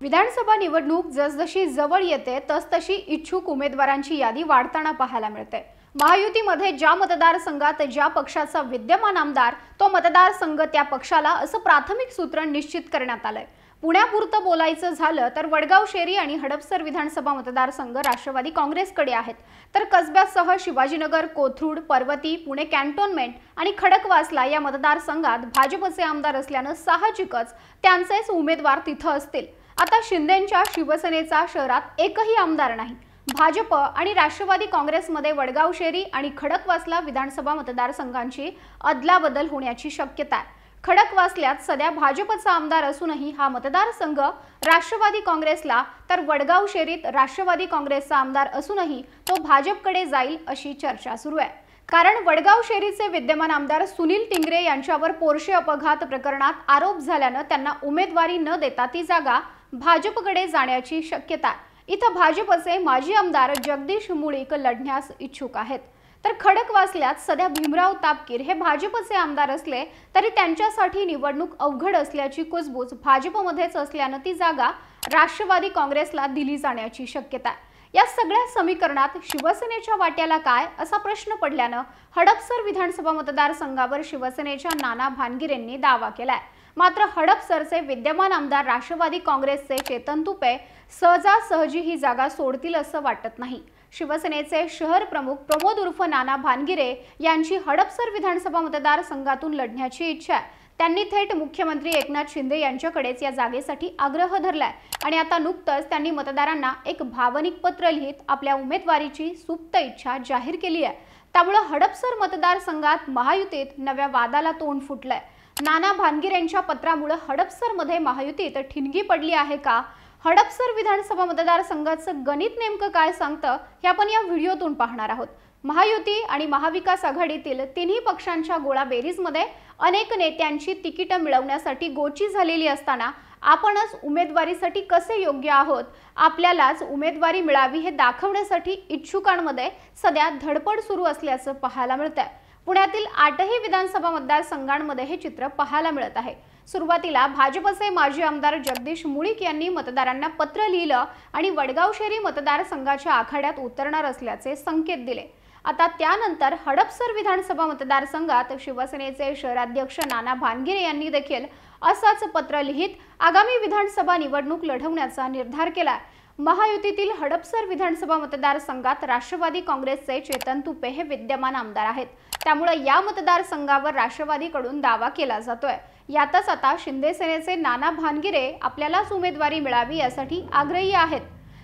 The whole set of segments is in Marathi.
विधानसभा निवडणूक जसजशी जवळ येते तसतशी इच्छुक उमेदवारांची यादी वाढताना पाहायला मिळते। महायुतीमध्ये ज्या मतदारसंघात ज्या पक्षाचा विद्यमान आमदार तो मतदारसंघ त्या पक्षाला असं प्राथमिक सूत्र निश्चित करण्यात आलंय। पुण्यापुरतं बोलायचं झालं तर वडगाव शेरी आणि हडपसर विधानसभा मतदारसंघ राष्ट्रवादी काँग्रेसकडे आहेत, तर कसब्यासह शिवाजीनगर, कोथरूड, पर्वती, पुणे कॅन्टोन्मेंट आणि खडकवासला या मतदारसंघात भाजपचे आमदार असल्यानं साहजिकच त्यांचेच उमेदवार तिथं असतील। आता शिंदेंच्या शिवसेनेचा शहरात एकही आमदार नाही। भाजप आणि राष्ट्रवादी काँग्रेसमध्ये वडगाव शेरी आणि खडकवासला विधानसभा मतदारसंघांची अदलाबदल होण्याची शक्यता आहे। खडकवासल्यात सध्या भाजपचा आमदार असूनही हा मतदारसंघ राष्ट्रवादी काँग्रेसला, तर वडगाव शेरीत राष्ट्रवादी काँग्रेसचा आमदार असूनही तो भाजपकडे जाईल अशी चर्चा सुरू आहे। कारण वडगाव शेरीचे विद्यमान आमदार सुनील टिंगरे यांच्यावर पोर्शे अपघात प्रकरणात आरोप झाल्यानं त्यांना उमेदवारी न देता ती जागा भाजपकडे जाण्याची शक्यता आहे। इथं भाजपचे माजी आमदार जगदीश मुळीक लढण्यास इच्छुक आहेत, तर खडकवासल्यात सध्या भीमराव तापकीर हे भाजपचे आमदार असले तरी त्यांच्यासाठी निवडणूक अवघड असल्याची कुजबूज भाजपमध्येच असल्यानं ती जागा राष्ट्रवादी काँग्रेसला दिली जाण्याची शक्यता आहे। या सगळ्या समीकरणात शिवसेनेच्या वाट्याला काय असा प्रश्न पडल्यानं हडपसर विधानसभा मतदारसंघावर शिवसेनेच्या नाना भानगिरेंनी दावा केलाय। मात्र हडपसरचे विद्यमान आमदार राष्ट्रवादी काँग्रेसचे चेतन तुपे सहजासहजी ही जागा सोडतील असं वाटत नाही। शिवसेनेचे शहर प्रमुख प्रमोद उर्फ नाना भानगिरे यांची हडपसर विधानसभा मतदारसंघातून लढण्याची इच्छा आहे। त्यांनी थेट मुख्यमंत्री एकनाथ शिंदे यांच्याकडेच या जागेसाठी आग्रह धरलाय आणि आता नुकतंच त्यांनी मतदारांना एक भावनिक पत्र लिहित आपल्या उमेदवारीची सुप्त इच्छा जाहीर केली आहे। त्यामुळे हडपसर मतदारसंघात महायुतीत नव्या वादाला तोंड फुटलंय। नाना भानगिरेंच्या पत्रामुळे हडपसरमध्ये महायुतीत ठिणगी पडली आहे का? हडपसर विधानसभा मतदारसंघाचं गणित नेमकं काय सांगतं हे आपण या व्हिडिओतून पाहणार आहोत। महायुती आणि महाविकास आघाडीतील तिन्ही पक्षांच्या गोळाबेरीजमध्ये अनेक नेत्यांची तिकीटं मिळवण्यासाठी गोची झालेली असताना आपणच उमेदवारीसाठी कसे योग्य आहोत, आपल्यालाच उमेदवारी मिळावी हे दाखवण्यासाठी इच्छुकांमध्ये सध्या धडपड सुरू असल्याचं पाहायला मिळतंय। पुण्यातील 8ही विधानसभा मतदारसंघांमध्ये हे चित्र पाहायला मिळत आहे। सुरुवातीला भाजपचे माजी आमदार जगदीश मुळीक यांनी मतदारांना पत्र लिहिलं आणि वडगाव शेरी मतदारसंघाच्या आखाड्यात उतरणार असल्याचे संकेत दिले। आता त्यानंतर हडपसर विधानसभा मतदारसंघात शिवसेनेचे शहराध्यक्ष नाना भानगिरे यांनी देखील असाच पत्र लिहित आगामी विधानसभा निवडणूक लढवण्याचा निर्धार केला। महायुतीतील हडपसर विधानसभा मतदारसंघात राष्ट्रवादी काँग्रेसचे चेतन तुपे हे विद्यमान आमदार आहेत, त्यामुळे या मतदारसंघावर राष्ट्रवादीकडून दावा केला जातोय। यातच आता शिंदे सेनेचे नाना भानगिरे आपल्यालाच उमेदवारी मिळावी यासाठी आग्रही आहेत।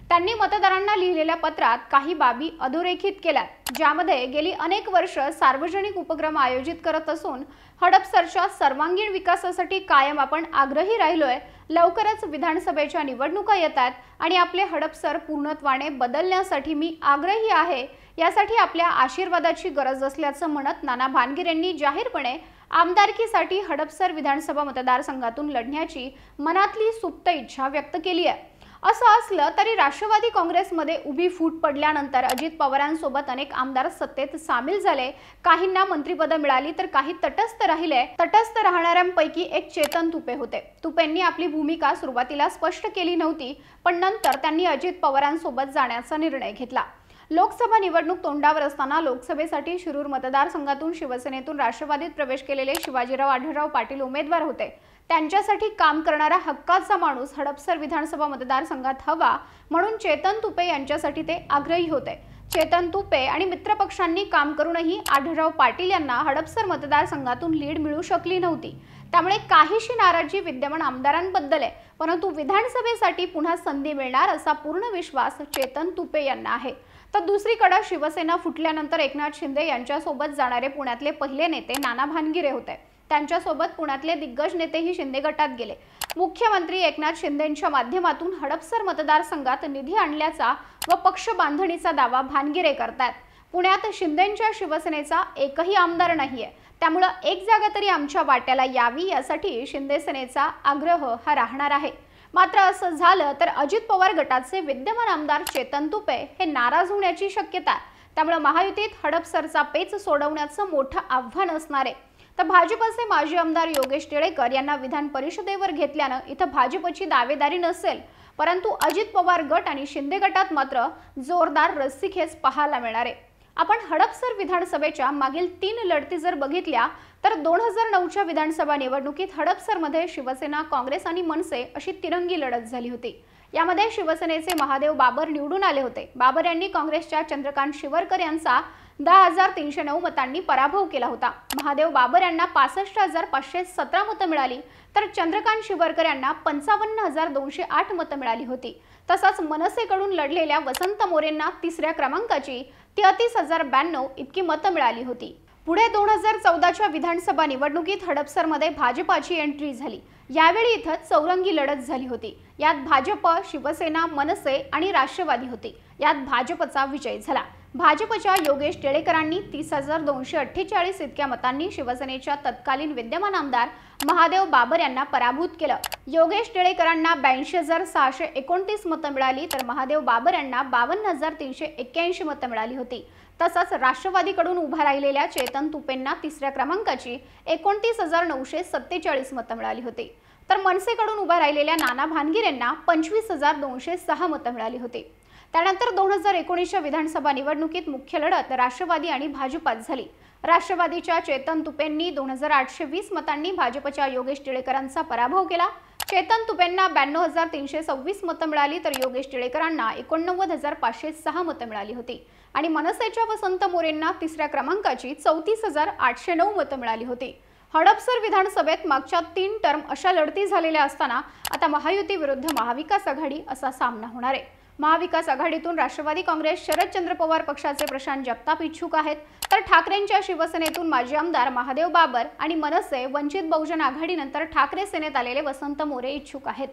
त्यांनी मतदारांना लिहिलेल्या पत्रात काही बाबी अधोरेखित केल्या, ज्यामध्ये गेली अनेक वर्ष सार्वजनिक उपक्रम आयोजित करत असून हडपसरच्या सर्वांगीण विकासासाठी कायम आपण आग्रही राहिलोय। लवकरच विधानसभेच्या निवडणुका येतात आणि आपले हडपसर पूर्णत्वाने बदलण्यासाठी मी आग्रही आहे, यासाठी आपल्या आशीर्वादाची गरज असल्याचं म्हणत नाना भानगिरेंनी जाहीरपणे आमदारकीसाठी हडपसर विधानसभा मतदारसंघातून लढण्याची मनातली सुप्त इच्छा व्यक्त केली आहे। असं असलं तरी राष्ट्रवादी काँग्रेसमध्ये उभी फूट पडल्यानंतर अजित पवारांसोबत अनेक आमदार सत्तेत सामील झाले। काहींना मंत्रिपद मिळाली तर काही तटस्थ राहिले। तटस्थ राहणाऱ्यांपैकी एक चेतन तुपे होते। तुपेंनी आपली भूमिका सुरुवातीला स्पष्ट केली नव्हती, पण नंतर त्यांनी अजित पवारांसोबत जाण्याचा निर्णय घेतला। लोकसभा निवडणूक तोंडावर असताना लोकसभेसाठी शिरूर मतदारसंघातून शिवसेनेतून राष्ट्रवादीत प्रवेश केलेले शिवाजीराव आढळराव पाटील उमेदवार होते। त्यांच्यासाठी काम करणारा हक्काचा माणूस हडपसर विधानसभा मतदारसंघात हवा, म्हणून चेतन तुपे यांच्यासाठी ते आग्रही होते। चेतन तुपे आणि मित्रपक्षांनी काम करूनही आढळराव पाटील यांना हडपसर मतदारसंघातून लीड मिळू शकली नव्हती। त्यामुळे काहीशी नाराजी विद्यमान आमदारांबद्दल आहे, परंतु विधानसभेसाठी पुन्हा संधी मिळणार असा पूर्ण विश्वास चेतन तुपे यांना आहे। तर दुसरीकडे शिवसेना फुटल्यानंतर एकनाथ शिंदे यांच्यासोबत जाणारे पुण्यातले पहिले नेते नाना भानगिरे होते। त्यांच्यासोबत पुण्यातले दिग्गज नेतेही शिंदे गटात गेले। मुख्यमंत्री एकनाथ शिंदेंच्या माध्यमातून हडपसर मतदारसंघात निधी आणल्याचा व पक्ष बांधणीचा दावा भानगिरे करतात। पुण्यात शिंदेंच्या शिवसेनेचा एकही आमदार नाहीये, त्यामुळे एक जागा तरी आमच्या वाट्याला यावी यासाठी शिंदे सेनेचा आग्रह हा राहणार आहे। मात्र असं झालं तर अजित पवार गटाचे विद्यमान आमदार चेतन तुपे हे नाराज होण्याची शक्यता आहे। त्यामुळे महायुतीत हडपसरचा पेच सोडवण्याचं मोठं आव्हान असणार आहे। तर भाजपचे माजी आमदार योगेश टिळेकर यांना विधान परिषदेवर घेतल्यानं इथं भाजपची दावेदारी नसेल, परंतु अजित पवार गट आणि शिंदे गटात मात्र जोरदार रस्सीखेच पाहायला मिळणार आहे। आपण हडपसर विधानसभेच्या मागील 3 लढती जर बघितल्या तर 2009च्या विधानसभा निवडणुकीत हडपसरमध्ये शिवसेना, काँग्रेस आणि मनसे अशी तिरंगी लढत झाली होती। यामध्ये शिवसेनेचे महादेव बाबर निवडून आले होते। बाबर यांनी काँग्रेसच्या चंद्रकांत शिवरकर यांचा 10,309 मतांनी पराभव केला होता। महादेव बाबर यांना 65,517 मतं मिळाली, तर चंद्रकांत शिवरकर यांना 55,208 मतं मिळाली होती। तसंच मनसेकडून लढलेल्या वसंत मोरेंना तिसऱ्या क्रमांकाची 33,092 इतकी मतं मिळाली होती। पुढे 2014च्या विधानसभा निवडणुकीत हडपसरमध्ये भाजपाची एंट्री झाली। यावेळी इथं चौरंगी लढत झाली होती। यात भाजप, शिवसेना, मनसे आणि राष्ट्रवादी होती। यात भाजपचा विजय झाला। भाजपच्या योगेश टिळेकरांनी 30,248 इतक्या मतांनी शिवसेनेच्या तत्कालीन विद्यमान आमदार महादेव बाबर यांना पराभूत केलं। योगेश टिळेकरांना 82,629 मतं मिळाली, तर महादेव बाबर यांना 52,381 मतं मिळाली होती। तसंच राष्ट्रवादीकडून उभा राहिलेल्या चेतन तुपेंना तिसऱ्या क्रमांकाची 29,947 मतं मिळाली होती, तर मनसेकडून उभा राहिलेल्या नाना भानगिरेंना 25,206 मतं मिळाली होती। त्यानंतर 2019च्या विधानसभा निवडणुकीत मुख्य लढत राष्ट्रवादी आणि भाजपात झाली। राष्ट्रवादीच्या चेतन तुपेंनी 2,820 मतांनी भाजपच्या योगेश टिळेकरांचा पराभव केला। चेतन तुपेंना 92,326 मतं मिळाली, तर योगेश टिळेकरांना 89,506 मतं मिळाली होती आणि मनसेच्या वसंत मोरेंना तिसऱ्या क्रमांकाची 34,809 मतं मिळाली होती। हडपसर विधानसभेत मागच्या 3 टर्म अशा लढती झालेल्या असताना आता महायुती विरुद्ध महाविकास आघाडी असा सामना होणार आहे। महाविकास आघाडीतून राष्ट्रवादी काँग्रेस, शरदचंद्र पवार पक्षाचे प्रशांत जगताप इच्छुक आहेत, तर ठाकरेंच्या शिवसेनेतून माजी आमदार महादेव बाबर आणि मनसे, वंचित बहुजन आघाडीनंतर ठाकरे सेनेत आलेले वसंत मोरे इच्छुक आहेत।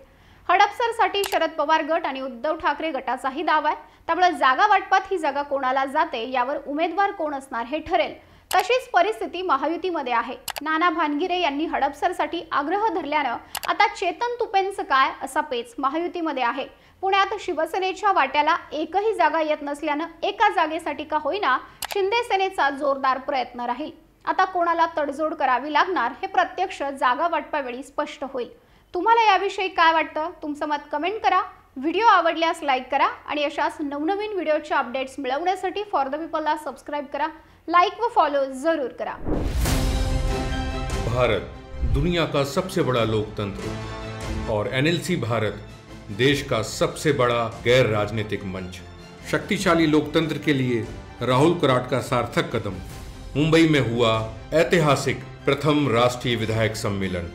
हडपसरसाठी शरद पवार गट आणि उद्धव ठाकरे गटाचाही दावा आहे। त्यामुळे जागा वाटपात ही जागा कोणाला जाते यावर उमेदवार कोण असणार हे ठरेल। तशीच परिस्थिती महायुतीमध्ये आहे। नाना भानगिरे यांनी हडपसरसाठी आग्रह धरल्यानं आता चेतन तुपेंचं काय असा पेच महायुतीमध्ये आहे। पुण्यात शिवसेनेच्या वाट्याला एकही जागा येत नसल्यानं एका जागेसाठी का होईना शिंदे सेनेचा जोरदार प्रयत्न राहील। आता कोणाला तडजोड करावी लागणार हे प्रत्यक्ष जागा वाटपावेळी स्पष्ट होईल। तुम्हाला याविषयी काय वाटतं? तुमचं मत कमेंट करा। व्हिडिओ आवडल्यास लाईक करा आणि अशाच नवनवीन व्हिडिओचे अपडेट्स मिळवण्यासाठी फॉर द पीपलला सबस्क्राइब करा, लाइक व फॉलो जरूर करा। भारत दुनिया का सबसे बड़ा लोकतंत्र और एनएलसी भारत देश का सबसे बड़ा गैर राजनीतिक मंच। शक्तिशाली लोकतंत्र के लिए राहुल कराट का सार्थक कदम। मुंबई में हुआ ऐतिहासिक प्रथम राष्ट्रीय विधायक सम्मेलन।